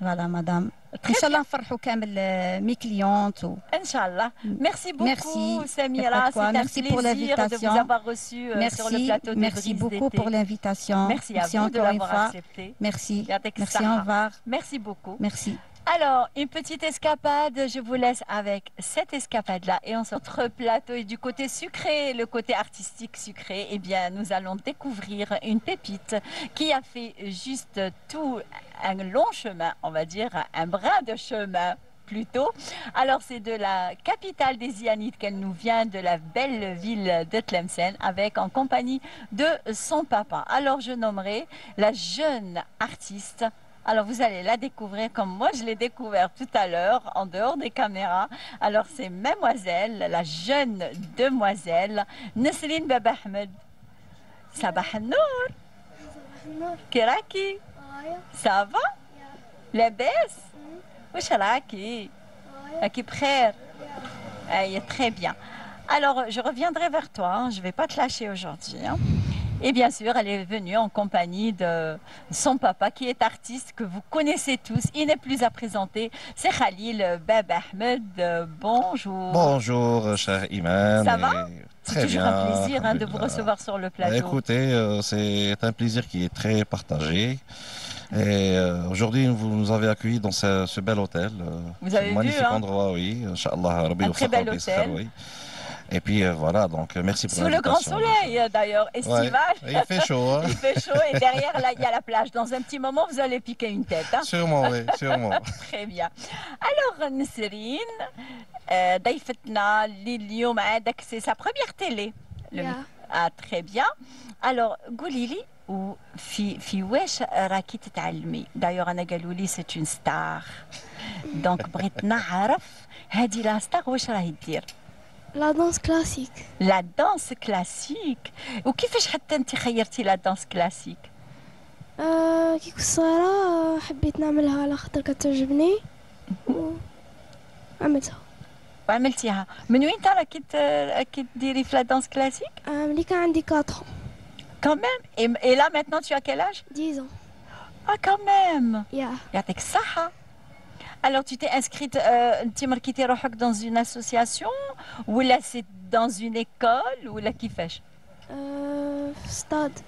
voilà madame Très ان شاء الله نفرحوا كامل مي كليونت Inch'Allah. Merci beaucoup, Merci. Samira. Y a pas de quoi. C'est un Merci pour plaisir de l'invitation. vous avoir reçu sur le plateau de merci Brise beaucoup d'été. pour l'invitation. Merci à vous de encore une l'avoir fois. accepté. Merci. Yadek Merci, Saha. au revoir. Merci beaucoup. Merci. Alors, une petite escapade, je vous laisse avec cette escapade-là et on notre plateau et du côté sucré, le côté artistique sucré, eh bien, nous allons découvrir une pépite qui a fait juste tout un long chemin, on va dire un brin de chemin plutôt. Alors, c'est de la capitale des Ianites qu'elle nous vient, de la belle ville de Tlemcen, avec en compagnie de son papa. Alors, je nommerai la jeune artiste. Alors vous allez la découvrir comme moi je l'ai découvert tout à l'heure en dehors des caméras. Alors c'est Mademoiselle, la jeune demoiselle Nesrine Baba Ahmed. Sabah Nour. Kiraki. Ça va? لاباس؟ واش راكي؟ راكي بخير؟ Très bien. Alors je reviendrai vers toi, hein. Je ne vais pas te lâcher aujourd'hui. Hein. Et bien sûr, elle est venue en compagnie de son papa qui est artiste que vous connaissez tous. Il n'est plus à présenter. C'est Khalil Bab Ahmed. Bonjour. Bonjour, cher Iman. Ça va? C'est Très toujours bien. un plaisir de vous alhamdulillah. recevoir sur le plateau. Écoutez, c'est un plaisir qui est très partagé. Et aujourd'hui, vous nous avez accueillis dans ce bel hôtel. Vous ce avez vu, magnifique hein? endroit, oui. Inch'Allah, Rabbi Un très bel Yawfaq, Rabbi hôtel. oui. Et puis voilà, donc merci pour Sous le grand l'invitation. soleil, d'ailleurs, estival. Ouais, il fait chaud, hein? Il fait chaud et derrière, là, il y a la plage. Dans un petit moment, vous allez piquer une tête. Hein? Sûrement, oui, sûrement. Très bien. Alors, Nesrine, ضيفتنا اللي اليوم عندك c'est sa première télé. Ah, très bien. Alors, قولي لي في واش راكي تتعلمي؟ D'ailleurs, أنا قالوا لي c'est une star. Donc, بغيت نعرف هذه لا ستار واش راهي دير؟ La danse classique. لا دانس كلاسيك. وكيفاش حتى انت خيرتي لا دانس كلاسيك؟ كي كنت صغيرة حبيت نعملها على خاطر كتعجبني وعملتها. وعملتيها من وين ترى كي تديري في لا دانس كلاسيك؟ ملي كان عندي 4 ans. Quand même. Et là maintenant tu as quel âge? 10 ans. Ah quand même. Yeah. يعطيك الصحة. Alors tu t'es inscrite انت مركيتي روحك dans une association ولا c'est dans une école ولا كيفاش؟ stade.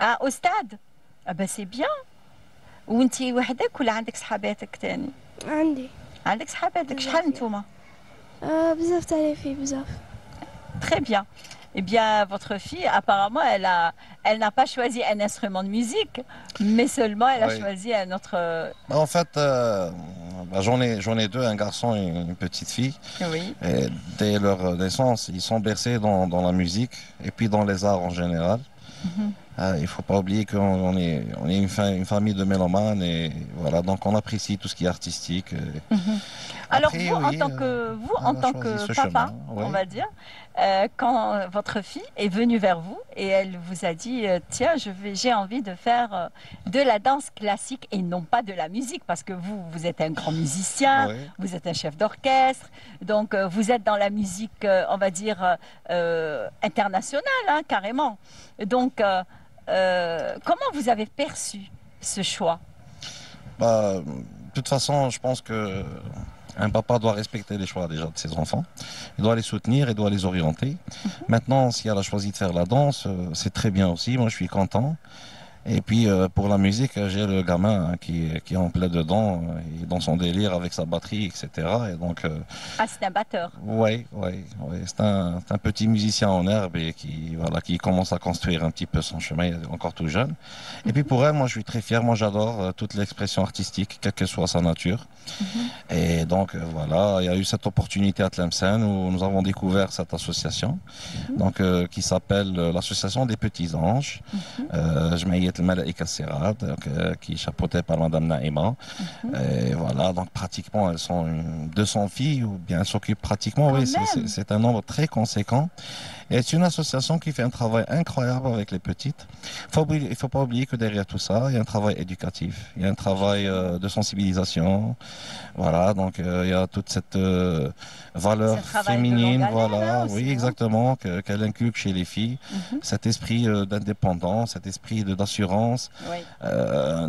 Ah au stade. Ah ben c'est bien. وانت وحدك ولا عندك صحاباتك تاني؟ عندك صحاباتك شحال نتوما؟ بزاف تاع لي في بزاف. Très bien. Eh bien, votre fille, apparemment, elle n'a pas choisi un instrument de musique, mais seulement elle a Oui. choisi un autre. En fait, j'en ai deux, un garçon et une petite fille. Oui. Et dès leur naissance, ils sont bercés dans la musique et puis dans les arts en général. Il ne faut pas oublier qu'on est une famille de mélomanes et voilà, donc on apprécie tout ce qui est artistique. Alors Après, vous, oui, en tant choisi que ce papa, chemin, ouais. on va dire, quand votre fille est venue vers vous et elle vous a dit tiens, j'ai envie de faire de la danse classique et non pas de la musique parce que vous êtes un grand musicien, Oui. vous êtes un chef d'orchestre, donc vous êtes dans la musique, on va dire internationale, hein, carrément. Donc comment vous avez perçu ce choix? De toute façon, je pense que un papa doit respecter les choix déjà de ses enfants. Il doit les soutenir, il doit les orienter. Maintenant, si elle a choisi de faire la danse, c'est très bien aussi. Moi, je suis content. Et puis, pour la musique, j'ai le gamin qui est en plein dedans, et dans son délire avec sa batterie, etc. Et donc, Ah, c'est un batteur. oui. C'est un petit musicien en herbe et qui commence à construire un petit peu son chemin, il est encore tout jeune. Et puis pour elle, moi je suis très fier, moi j'adore toute l'expression artistique, quelle que soit sa nature. Et donc voilà, il y a eu cette opportunité à Tlemcen où nous avons découvert cette association, donc qui s'appelle l'association des petits anges, Jmaïet el-Malaïka Sirad, qui est chapeautée par Madame Naïma. Et voilà, donc pratiquement elles sont 200 filles, ou bien elles s'occupent pratiquement, oui, même. c'est un nombre très conséquent. Et c'est une association qui fait un travail incroyable avec les petites. Il ne faut pas oublier que derrière tout ça, il y a un travail éducatif, il y a un travail de sensibilisation. Voilà, donc il y a toute cette valeur Ce travail de féminine, longue haleine, voilà, hein, aussi, oui, hein. exactement, qu'elle inculque chez les filles, cet esprit d'indépendance, cet esprit d'assurance. Oui.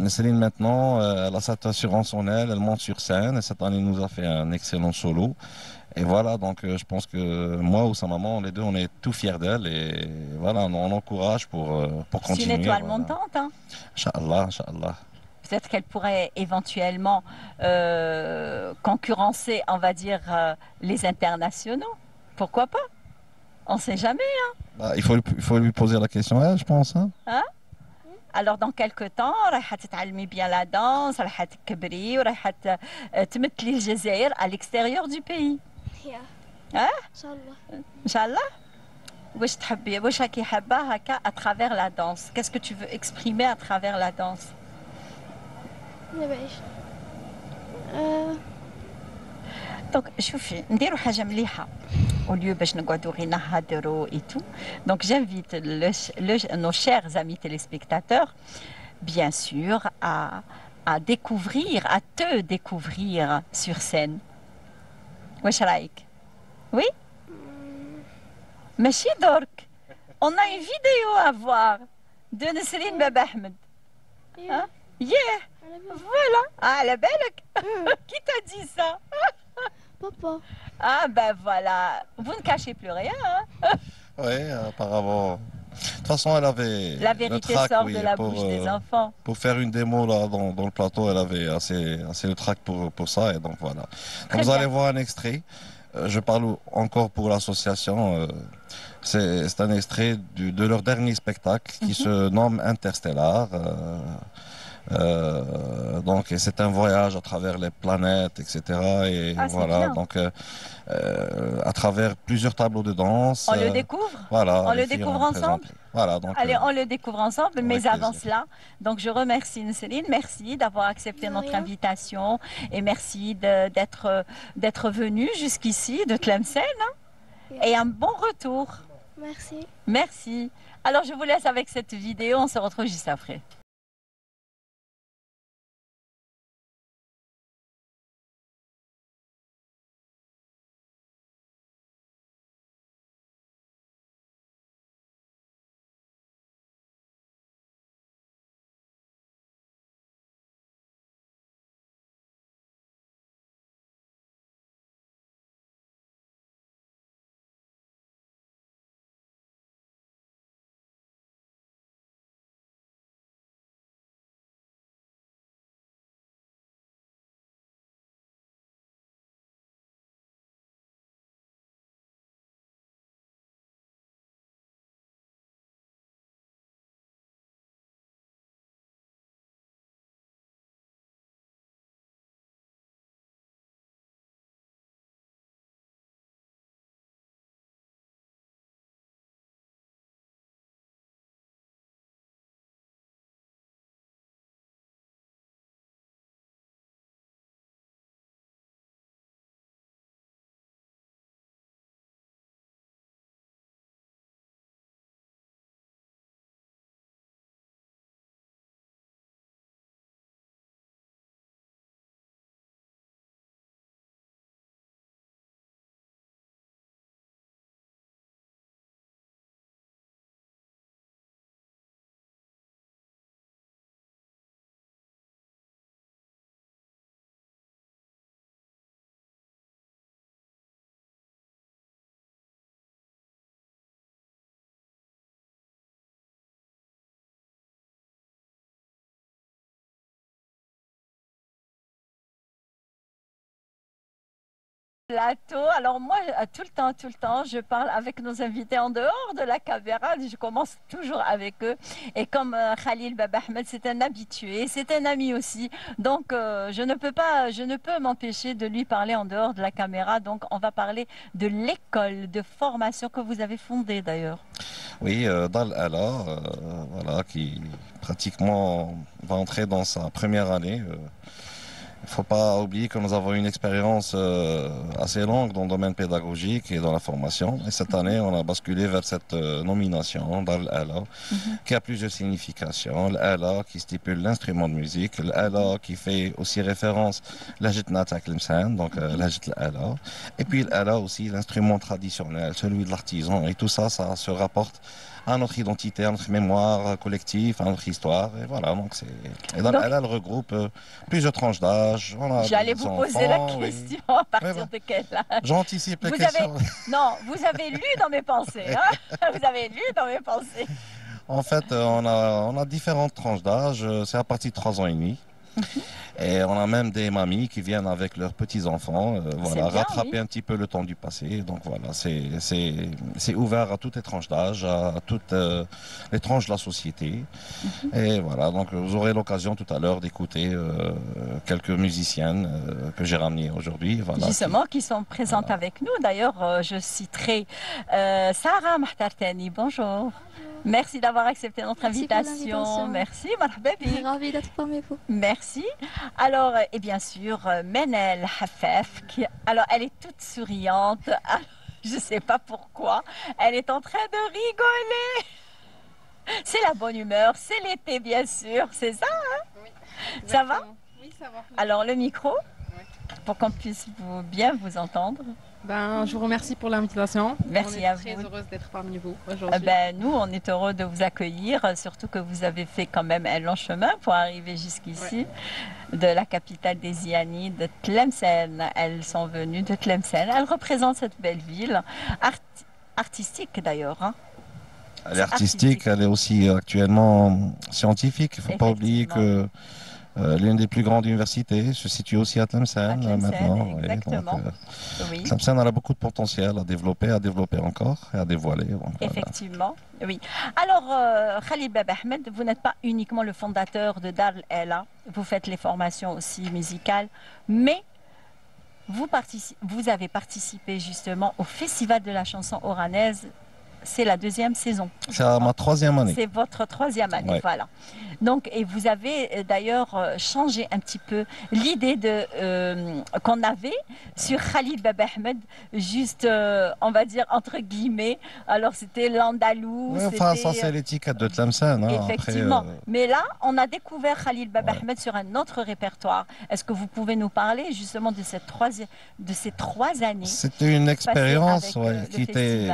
Nesseline maintenant, elle a cette assurance en elle, elle monte sur scène, et cette année nous a fait un excellent solo. Et voilà, donc je pense que moi ou sa maman, les deux, on est tout fiers d'elle et voilà, on encourage pour C'est continuer. une étoile voilà. montante. Hein. Inch'Allah, Inch'Allah. Peut-être qu'elle pourrait éventuellement concurrencer, on va dire, les internationaux. Pourquoi pas? On ne sait jamais. Bah, il faut lui poser la question à elle, je pense. Hein. Alors dans quelques temps رايحة تتعلمي bien la danse, رايحة تكبري ورايحة تمثلي الجزائر à l'extérieur du pays. ان شاء الله. إن شاء الله. واش تحبي واش راكي حابة هكا à travers la danse? Qu'est-ce que tu veux exprimer à travers la danse? ما بعيش. Donc شوفي نديروا حاجة مليحة au lieu باش نقعدوا غير نهضروا et tout. Donc j'invite nos chers amis téléspectateurs bien sûr à découvrir, à te découvrir sur scène. واش رايك؟ Oui? ماشي درك. On a une vidéo à voir. de Nesrine Baba Ahmed. Yeah. Yeah, على بالي. voilà. Ah, la belle. Qui t'a dit ça? بابا. Ah, ben voilà. Vous ne cachez plus rien, hein? Oui, apparemment. De toute façon, elle avait La le vérité trac, sort oui, de la bouche des enfants. pour faire une démo là, dans le plateau, elle avait assez le trac pour ça. Et donc voilà. Très Donc, vous bien. allez voir un extrait. Je parle encore pour l'association. C'est un extrait de leur dernier spectacle qui se nomme Interstellar. Donc, et c'est un voyage à travers les planètes, etc. Et Ah, c'est voilà, bien. donc à travers plusieurs tableaux de danse. On le découvre? Voilà, On les le filles découvre ont ensemble? présenté. Voilà, donc. Allez, on le découvre ensemble, mais avec avant plaisir. cela, donc je remercie Nesrine, merci d'avoir accepté De notre rien. invitation et merci d'être venue jusqu'ici, de Tlemcen, hein, et un bon retour. Merci. Merci. Alors je vous laisse avec cette vidéo, on se retrouve juste après. Plateau. Alors moi, tout le temps, je parle avec nos invités en dehors de la caméra. Je commence toujours avec eux. Et comme Khalil Baba Ahmed, c'est un habitué, c'est un ami aussi. Donc je ne peux m'empêcher de lui parler en dehors de la caméra. Donc on va parler de l'école de formation que vous avez fondée d'ailleurs. Oui, Dal Ala, voilà, qui pratiquement va entrer dans sa première année. Il ne faut pas oublier que nous avons une expérience assez longue dans le domaine pédagogique et dans la formation. Et cette année, on a basculé vers cette nomination, Dal Ala, qui a plusieurs significations. L'Ala qui stipule l'instrument de musique, l'Ala qui fait aussi référence à la Jitnata Tlemcen, donc la Jit l'Ala. Et puis l'Ala aussi, l'instrument traditionnel, celui de l'artisan. Et tout ça, ça se rapporte à notre identité, à notre mémoire collective, à notre histoire. Et voilà, donc c'est. Et dans elle regroupe plusieurs tranches d'âge. J'allais vous poser la question à partir de quel âge? J'anticipe la question. Non, vous avez lu dans mes pensées. Hein. Vous avez lu dans mes pensées. En fait, on a différentes tranches d'âge. C'est à partir de 3 ans et demi. Et on a même des mamies qui viennent avec leurs petits-enfants, voilà, bien, rattraper oui. Un petit peu le temps du passé. Donc voilà, c'est ouvert à toutes les tranches d'âge, à toutes les tranches de la société. Et voilà, donc vous aurez l'occasion tout à l'heure d'écouter quelques musiciennes que j'ai ramenées aujourd'hui. Voilà, justement, qui sont présentes avec nous. D'ailleurs, je citerai Sarah Mahtartani. Bonjour. Merci d'avoir accepté notre invitation. Merci, Marhababi. Ravie d'être parmi vous. Merci. Alors, et bien sûr, Menel Hafef, alors elle est toute souriante. Alors, je ne sais pas pourquoi. Elle est en train de rigoler. C'est la bonne humeur, c'est l'été, bien sûr. C'est ça, hein? Oui. Ça va? Oui, ça va. Alors, le micro, oui. Pour qu'on puisse bien vous entendre. Ben, je vous remercie pour l'invitation. Merci on est à très vous. heureuse d'être parmi vous aujourd'hui. Nous, on est heureux de vous accueillir, surtout que vous avez fait quand même un long chemin pour arriver jusqu'ici, de la capitale des Iani, de Tlemcen. Elles sont venues de Tlemcen. Elles représentent cette belle ville, artistique d'ailleurs. Hein. Elle est artistique, elle est aussi actuellement scientifique. Il ne faut pas oublier que l'une des plus grandes universités se situe aussi à Tlemcen maintenant. Exactement. Oui. Tlemcen a beaucoup de potentiel à développer encore et à dévoiler. Donc, effectivement, voilà. Oui. Alors, Khalil Baba Ahmed, vous n'êtes pas uniquement le fondateur de Dar el-Ela, vous faites les formations aussi musicales, mais vous avez participé justement au Festival de la chanson oranaise. C'est la 2e saison. C'est ma 3e année. C'est votre 3e année, voilà. Donc, et vous avez d'ailleurs changé un petit peu l'idée qu'on avait sur Khalil Baba Ahmed, juste, on va dire, entre guillemets. Alors, c'était l'andalou. Oui, enfin, ça, c'est l'étiquette de Tlemcen. Hein, effectivement. Après, mais là, on a découvert Khalil Baba Ahmed sur un autre répertoire. Est-ce que vous pouvez nous parler justement de ces 3 années? C'était une expérience qui était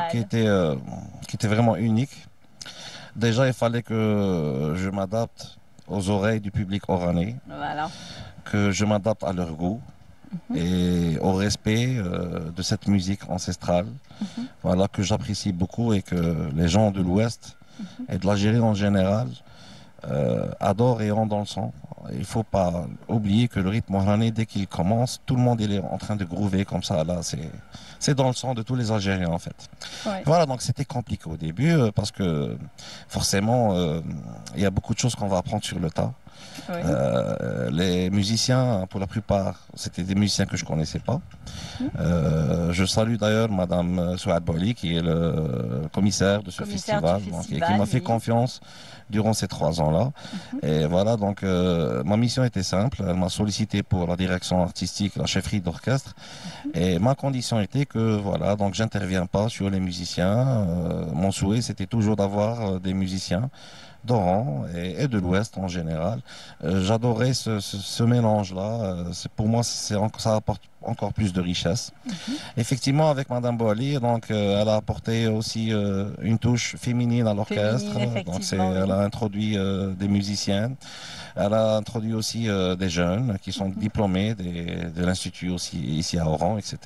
vraiment unique. Déjà, il fallait que je m'adapte aux oreilles du public oranais, que je m'adapte à leur goût et au respect de cette musique ancestrale, voilà, que j'apprécie beaucoup et que les gens de l'Ouest et de l'Algérie en général adorent et ont dans le sang. Il ne faut pas oublier que le rythme oranais, dès qu'il commence, tout le monde est en train de groover comme ça. Là, c'est dans le sang de tous les Algériens en fait. Voilà, donc c'était compliqué au début parce que forcément, il y a beaucoup de choses qu'on va apprendre sur le tas. Les musiciens, pour la plupart, c'était des musiciens que je ne connaissais pas. Je salue d'ailleurs Madame Souad Boili, qui est le commissaire de ce festival, et qui m'a fait confiance durant ces 3 ans-là. Et voilà, donc ma mission était simple. Elle m'a sollicité pour la direction artistique, la chefferie d'orchestre. Et ma condition était que, voilà, donc j'interviens pas sur les musiciens. Mon souhait, c'était toujours d'avoir des musiciens d'Oran et de l'Ouest en général. J'adorais ce mélange-là. Pour moi, ça apporte encore plus de richesse. Effectivement, avec Madame Boali, donc elle a apporté aussi une touche féminine à l'orchestre. Donc elle a introduit des musiciennes. Elle a introduit aussi des jeunes qui sont diplômés de l'institut aussi ici à Oran, etc.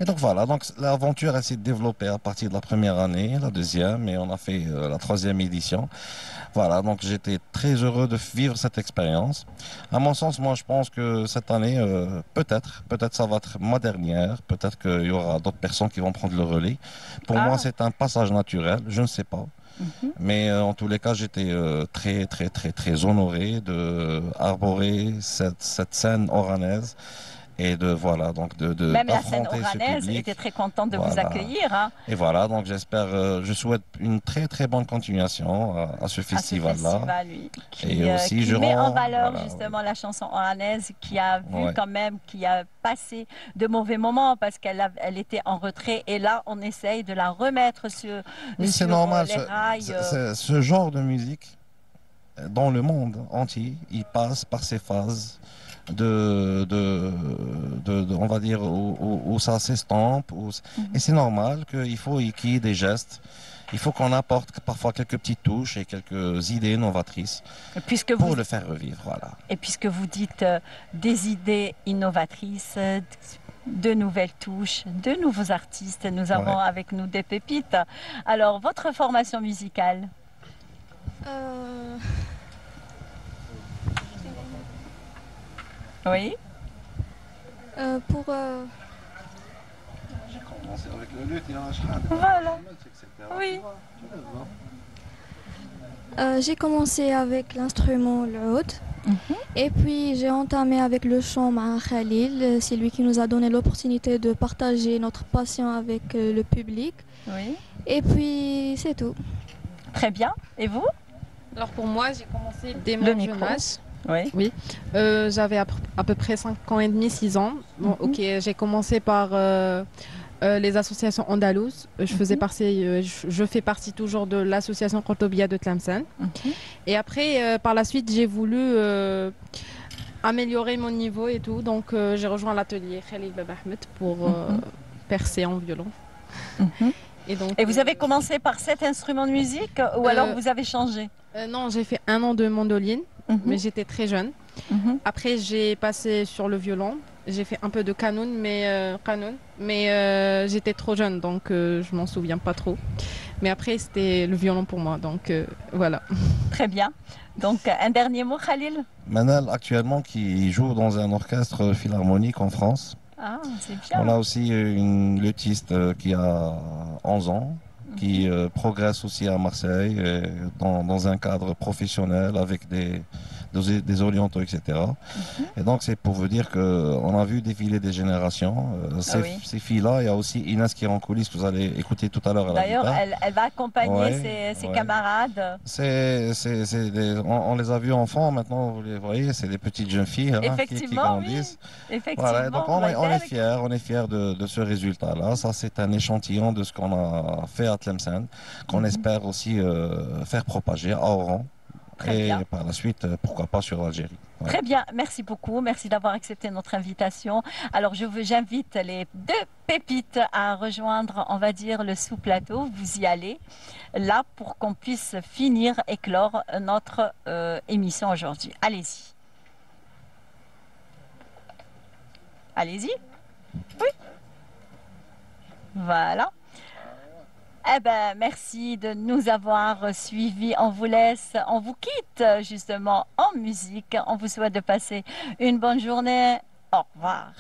Et donc voilà, donc l'aventure s'est développée à partir de la première année, la 2e, et on a fait la 3e édition. Voilà, donc j'étais très heureux de vivre cette expérience. À mon sens, moi je pense que cette année, peut-être ça va être ma dernière, peut-être qu'il y aura d'autres personnes qui vont prendre le relais. Pour moi, c'est un passage naturel, je ne sais pas. Mais en tous les cas, j'étais très honoré de arborer cette scène oranaise et de voilà donc de même la scène oranaise était très contente de vous accueillir. Hein. Et voilà, donc je souhaite une très bonne continuation à ce festival-là. Qui met en valeur justement la chanson oranaise, qui a vu quand même, qui a passé de mauvais moments parce qu'elle était en retrait, et là on essaye de la remettre sur c'est normal, les rails. Ce genre de musique dans le monde entier, il passe par ces phases on va dire, où ça s'estompe. Et c'est normal qu'il y ait des gestes. Il faut qu'on apporte parfois quelques petites touches et quelques idées novatrices pour le faire revivre. Voilà. Et puisque vous dites des idées innovatrices, de nouvelles touches, de nouveaux artistes, nous avons avec nous des pépites. Alors, votre formation musicale? Oui. J'ai commencé avec le luth, voilà. Oui. J'ai commencé avec l'instrument le oud. Et puis j'ai entamé avec le chant à Khalil. C'est lui qui nous a donné l'opportunité de partager notre passion avec le public. Oui. Et puis c'est tout. Très bien. Et vous? Alors pour moi, j'ai commencé dès mon jeune âge. Oui. J'avais à peu près 5 ans et demi, 6 ans. Bon, j'ai commencé par les associations andalouses. Je fais partie toujours de l'association Kortobia de Tlemcen. Et après, par la suite, j'ai voulu améliorer mon niveau et tout. Donc, j'ai rejoint l'atelier Khalil Baba Ahmed percer en violon. Et vous avez commencé par cet instrument de musique ou alors vous avez changé? Non, j'ai fait 1 an de mandoline, mais j'étais très jeune. Après, j'ai passé sur le violon. J'ai fait un peu de qanun, mais j'étais trop jeune, donc je m'en souviens pas trop. Mais après, c'était le violon pour moi, donc voilà. Très bien. Donc, un dernier mot, Khalil? Manal, actuellement, qui joue dans un orchestre philharmonique en France. Ah, c'est bien. On a aussi une luthiste qui a 11 ans, qui progresse aussi à Marseille, dans un cadre professionnel avec des orientaux, etc. Et donc, c'est pour vous dire qu'on a vu défiler des générations. Ces filles-là, il y a aussi Inès qui est en coulisses, que vous allez écouter tout à l'heure à la guitare. D'ailleurs, elle va accompagner ses camarades. On les a vus enfants, maintenant, vous les voyez, c'est des petites jeunes filles qui grandissent. Oui. Effectivement. Voilà, donc on est fiers de ce résultat-là. Ça, c'est un échantillon de ce qu'on a fait à Tlemcen, qu'on espère aussi faire propager à Oran. Et par la suite, pourquoi pas sur l'Algérie. Ouais. Très bien, merci beaucoup. Merci d'avoir accepté notre invitation. Alors, j'invite les 2 pépites à rejoindre, on va dire, le sous-plateau. Vous y allez, là, pour qu'on puisse finir et clore notre émission aujourd'hui. Allez-y. Allez-y. Oui. Voilà. Eh ben, merci de nous avoir suivis. On vous laisse, on vous quitte justement en musique. On vous souhaite de passer une bonne journée. Au revoir.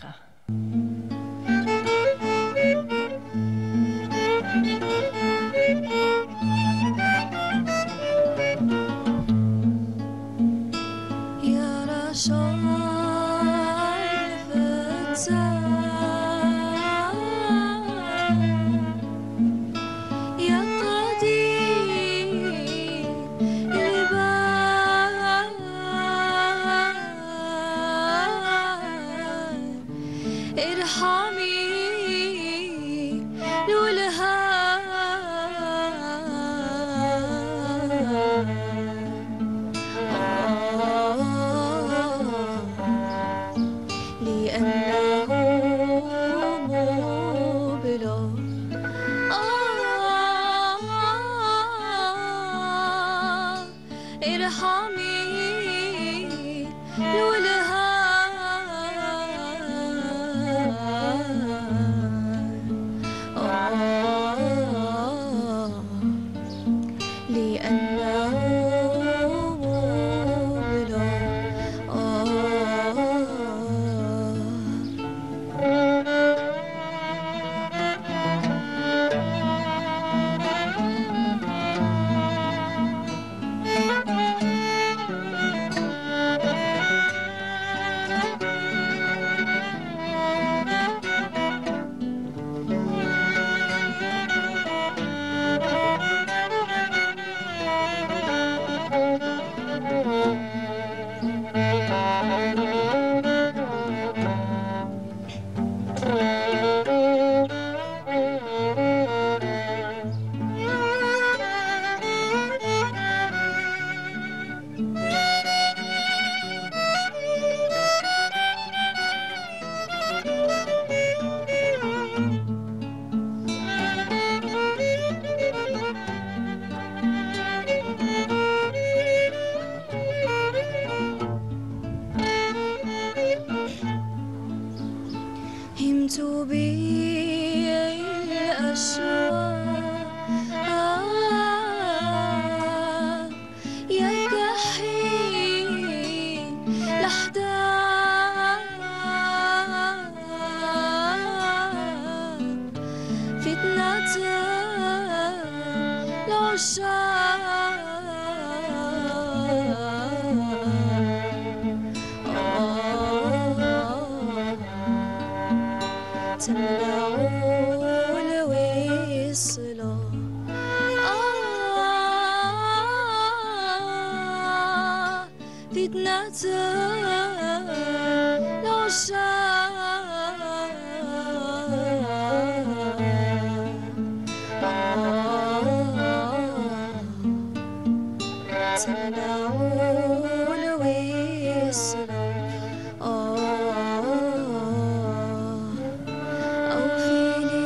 أو فيني